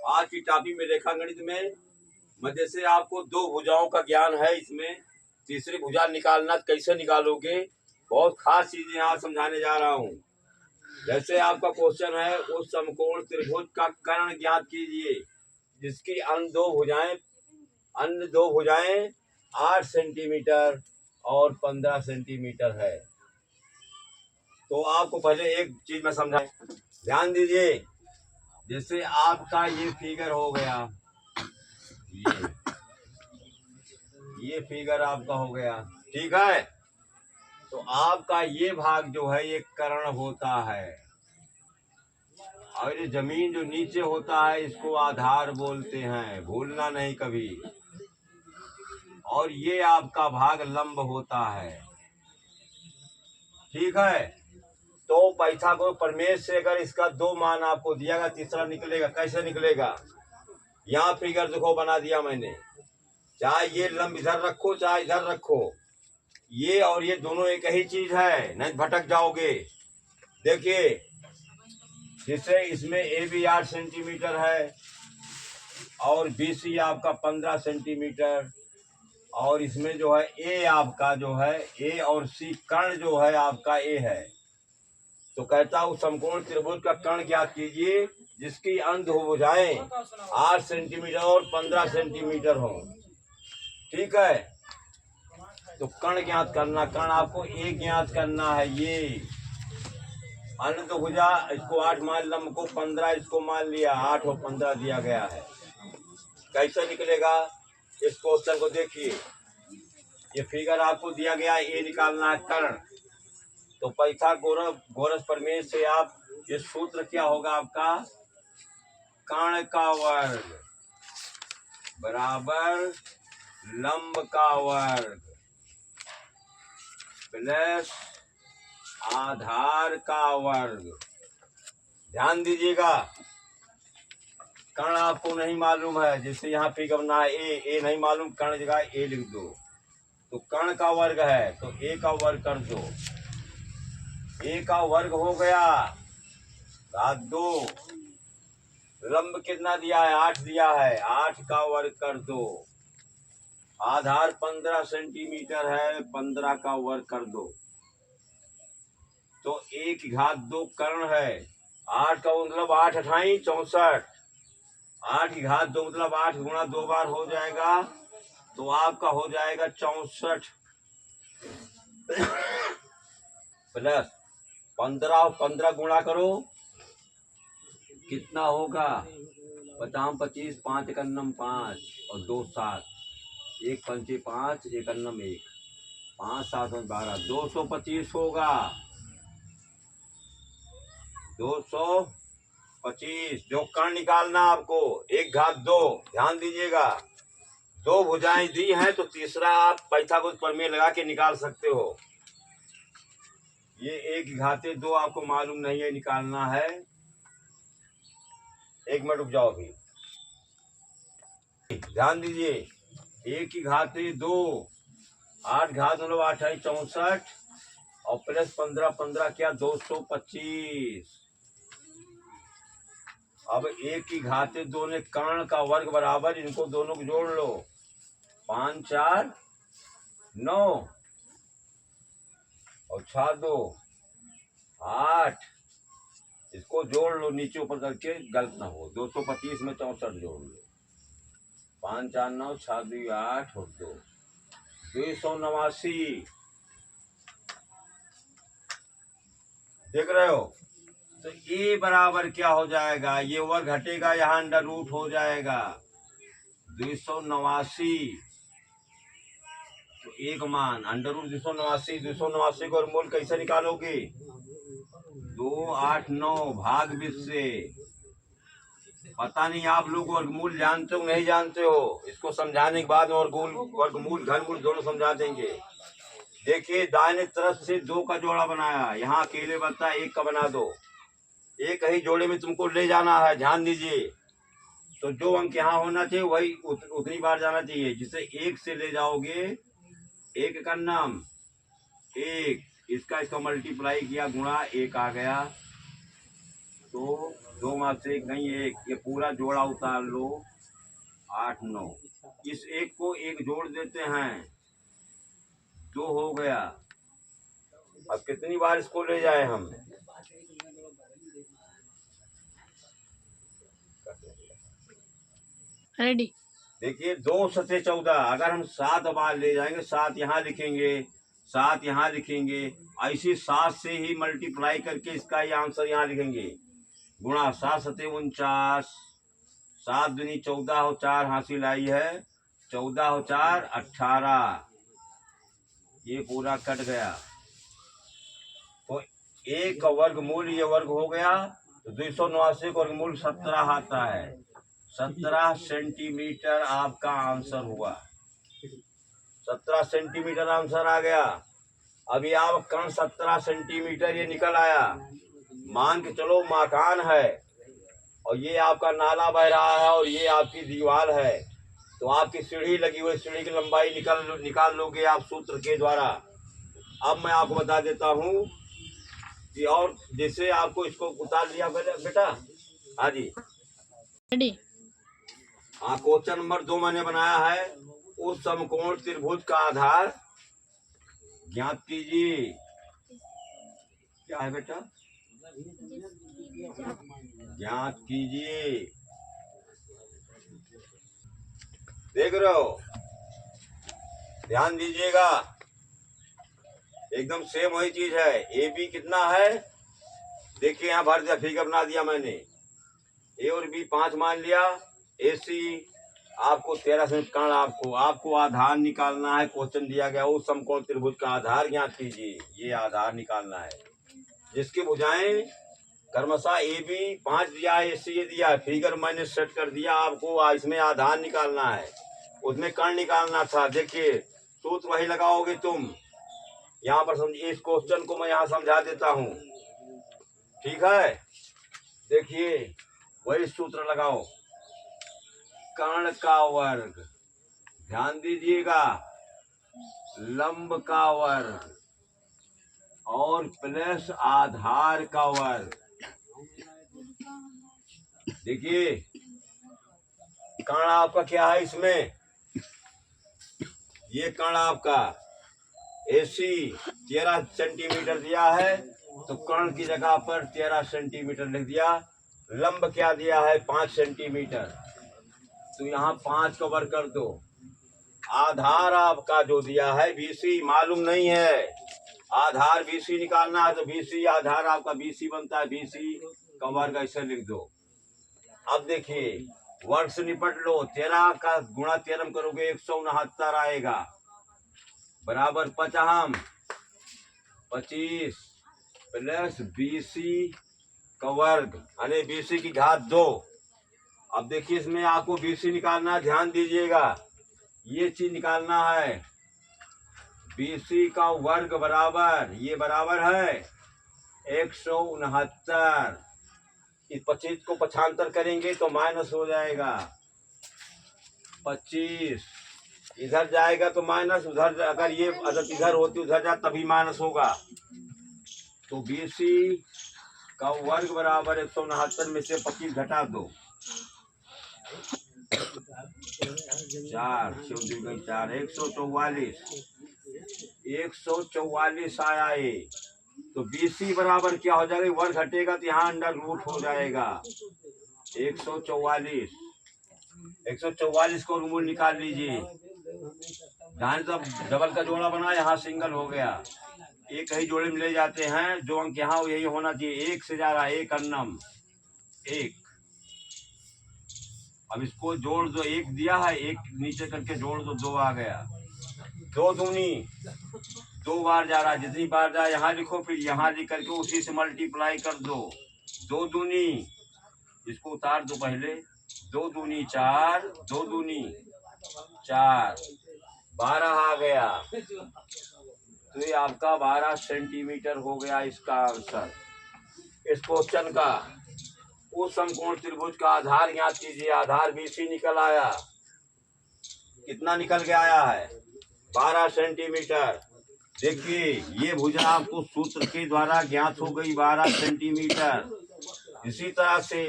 आज की टॉपिक में रेखागणित में मध्य से आपको दो भुजाओं का ज्ञान है। इसमें तीसरी भुजा निकालना कैसे निकालोगे, बहुत खास चीजें आज समझाने जा रहा हूँ। जैसे आपका क्वेश्चन है, उस समकोण त्रिभुज का कर्ण ज्ञात कीजिए जिसकी अन्य दो भुजाएं 8 सेंटीमीटर और 15 सेंटीमीटर है। तो आपको पहले एक चीज में समझाएं, ध्यान दीजिए। जैसे आपका ये फिगर हो गया, ये फिगर आपका हो गया, ठीक है। तो आपका ये भाग जो है ये कर्ण होता है, और ये जमीन जो नीचे होता है इसको आधार बोलते हैं, भूलना नहीं कभी। और ये आपका भाग लंब होता है, ठीक है। तो पाइथागोरस प्रमेय से अगर इसका दो मान आपको दिया गया, तीसरा निकलेगा। कैसे निकलेगा? यहाँ फिगर देखो बना दिया मैंने, चाहे ये लंब इधर रखो चाहे इधर रखो, ये और ये दोनों एक ही चीज है, नहीं भटक जाओगे। देखिए, जिससे इसमें ए भी 8 सेंटीमीटर है और BC आपका 15 सेंटीमीटर, और इसमें जो है ए आपका जो है ए और C कर्ण जो है आपका ए है। तो कहता हूँ समकोण त्रिभुज का कर्ण ज्ञात कीजिए जिसकी अंत भुजाएं 8 सेंटीमीटर और 15 सेंटीमीटर हो, ठीक है। तो कर्ण ज्ञात करना, कर्ण आपको ए ज्ञात करना है। ये अनंत भुजा, इसको 8 मान, लंब को 15, इसको मान लिया, 8 और 15 दिया गया है। कैसे निकलेगा इस क्वेश्चन को देखिए। ये फिगर आपको दिया गया है, ए निकालना है कर्ण। तो पाइथागोरस प्रमेय से आप ये सूत्र क्या होगा आपका, कर्ण का वर्ग बराबर लंब का वर्ग प्लस आधार का वर्ग। ध्यान दीजिएगा, कर्ण आपको नहीं मालूम है, जैसे यहाँ फिगर बना है ए नहीं मालूम, कर्ण जगह ए लिख दो। तो कर्ण का वर्ग है तो ए का वर्ग कर दो, ए का वर्ग हो गया घात 2। लंब कितना दिया है? 8 दिया है, 8 का वर्ग कर दो। आधार 15 सेंटीमीटर है, 15 का वर्ग कर दो। तो 1 घात 2 कर्ण है। 8 का मतलब 8 अठाई 64, 8 की घात 2 मतलब 8 गुणा 2 बार हो जाएगा, तो आपका हो जाएगा 64 प्लस 15 और 15 गुणा करो, कितना होगा? 50 25, 5 एक अन्नम 5 और 2 7, 1 पंचे 5, 1 अन्नम 1, 5 7 12, 225 होगा। 225 जो कर्ण निकालना आपको 1 घात 2। ध्यान दीजिएगा, दो भुजाएं दी हैं तो तीसरा आप पाइथागोरस प्रमेय लगा के निकाल सकते हो। ये 1 घाते 2 आपको मालूम नहीं है, निकालना है। 1 मिनट रुक जाओ अभी, ध्यान दीजिए। 1 की घाते 2, 8 घात मतलब 8 64 और प्लस 15, 15 क्या 225। अब 1 की घाते 2 ने कर्ण का वर्ग बराबर, इनको दोनों को जोड़ लो, 5 4 9 और 6 2 8, इसको जोड़ लो नीचे ऊपर करके, गलत ना हो। 225 में 64 जोड़ लो, 5 4 9 6 2 8 और 2 289। देख रहे हो? तो ए बराबर क्या हो जाएगा? ये वर्ग घटेगा, यहाँ अंडर रूट हो जाएगा 289। तो एक मान अंडर रूट 289, 289 को मूल कैसे निकालोगे? 2 8 9 भाग 20 से। पता नहीं आप लोग वर्गमूल जानते हो नहीं जानते हो, इसको समझाने के बाद वर्गमूल घनमूल दोनों समझा देंगे। देखिए, दाहिने तरफ से 2 का जोड़ा बनाया, यहाँ अकेले बनता है 1 का बना दो। एक ही जोड़े में तुमको ले जाना है, ध्यान दीजिए। तो जो अंक यहाँ होना चाहिए वही उतनी बार जाना चाहिए। जिसे 1 से ले जाओगे, 1 का नाम 1, इसका मल्टीप्लाई किया, गुणा 1 आ गया, तो 2 में से एक नहीं, एक, ये पूरा जोड़ा उतार लो, 8 9, इस एक को एक जोड़ देते हैं, 2 हो गया। अब कितनी बार इसको ले जाए हम? रेडी। देखिए 2 सते 14, अगर हम 7 बार ले जाएंगे, 7 यहाँ लिखेंगे, 7 यहाँ लिखेंगे, ऐसी 7 से ही मल्टीप्लाई करके इसका ये आंसर यहाँ लिखेंगे। गुणा 7 सते 49, 7 दूनी 14 हो, 4 हासिल आई है, 14 हो 4 18, ये पूरा कट गया। तो एक का वर्गमूल ये वर्ग हो गया, तो 289 का वर्गमूल 17 आता है। 17 सेंटीमीटर आपका आंसर हुआ। 17 सेंटीमीटर आंसर आ गया। अभी आप कण 17 सेंटीमीटर ये निकल आया। मान के चलो मकान है और ये आपका नाला बह रहा है और ये आपकी दीवार है, तो आपकी सीढ़ी लगी हुई, सीढ़ी की लंबाई निकाल लोगे आप सूत्र के द्वारा। अब मैं आपको बता देता हूँ कि और जैसे आपको इसको उतार लिया बेटा। हाँ जी, रेडी। हाँ, क्वेश्चन नंबर 2 मैंने बनाया है। उस समकोण त्रिभुज का आधार ज्ञात कीजिए। क्या है बेटा? ज्ञात कीजिए। देख रहे हो, ध्यान दीजिएगा, एकदम सेम वही चीज है। ए बी कितना है? देखिए यहाँ भर दिया, फिगर बना दिया मैंने। ए और बी 5 मान लिया। ए सी आपको 13 से कण, आपको आधार निकालना है। क्वेश्चन दिया गया उस समकोण त्रिभुज का आधार ज्ञात कीजिए। ये आधार निकालना है जिसकी भुजाएं क्रमशः ए बी 5 दिया, ए सी दिया। फिगर मैंने सेट कर दिया, आपको इसमें आधार निकालना है, उसमें कण निकालना था। देखिए सूत्र वही लगाओगे तुम। यहाँ पर समझिए, इस क्वेश्चन को मैं यहाँ समझा देता हूँ, ठीक है? देखिए वही सूत्र लगाओ, कर्ण का वर्ग, ध्यान दीजिएगा, लंब का वर्ग और प्लस आधार का वर्ग। देखिए कर्ण आपका क्या है इसमें? ये कर्ण आपका AC 13 सेंटीमीटर दिया है, तो कर्ण की जगह पर 13 सेंटीमीटर लिख दिया। लंब क्या दिया है? 5 सेंटीमीटर, तो यहाँ 5 का वर्ग कर दो। आधार आपका जो दिया है BC मालूम नहीं है, आधार BC निकालना है, तो BC आधार आपका BC बनता है, BC का वर्ग ऐसे लिख दो। अब देखिए वर्ग से निपट लो, 13 का गुणा 13 करोगे 169 आएगा, बराबर 25 प्लस BC का वर्ग यानी BC की घात 2। अब देखिए इसमें आपको BC निकालना है, ध्यान दीजिएगा, ये चीज निकालना है। BC का वर्ग बराबर, ये बराबर है 169। इस 25 को पक्षांतर करेंगे तो माइनस हो जाएगा। 25 इधर जाएगा तो माइनस, उधर अगर ये अदद इधर होती उधर जा तभी माइनस होगा। तो BC का वर्ग बराबर 169 में से 25 घटा दो, 4 4 144 आया ये। तो BC बराबर क्या हो जाएगा? वर्ग घटेगा तो यहाँ अंडर रूट हो जाएगा। 144 को रूट निकाल लीजिए। ध्यान से डबल का जोड़ा बना, यहाँ सिंगल हो गया। एक ही जोड़े में ले जाते हैं, जो अंक यहाँ यही होना चाहिए। 1 से जा रहा है, 1 अन्नम 1। अब इसको जोड़ दो, 1 दिया है, 1 नीचे करके जोड़ दो, 2 आ गया। 2 दूनी 2 बार जा रहा है, जितनी बार जाए यहाँ लिखो, फिर यहाँ लिख करके उसी से मल्टीप्लाई कर दो। 2 दूनी, इसको उतार दो पहले, 2 दूनी 4, 2 दूनी 4, 12 आ गया। तो ये आपका 12 सेंटीमीटर हो गया इसका आंसर इस क्वेश्चन का। उस समकोण त्रिभुज का आधार ज्ञात कीजिए। आधार BC निकल आया, कितना निकल के आया है? 12 सेंटीमीटर। देखिए ये भुजा आपको सूत्र के द्वारा ज्ञात हो गई 12 सेंटीमीटर। इसी तरह से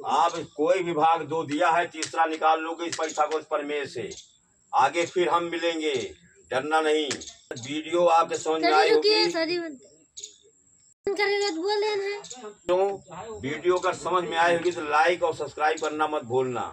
आप कोई भी भाग दो दिया है, तीसरा निकाल लोगे इस पैसा को इस प्रमेय से। आगे फिर हम मिलेंगे, डरना नहीं। वीडियो आपके समझ में आई होगी तो वीडियो अगर समझ में आई होगी तो लाइक और सब्सक्राइब करना मत भूलना।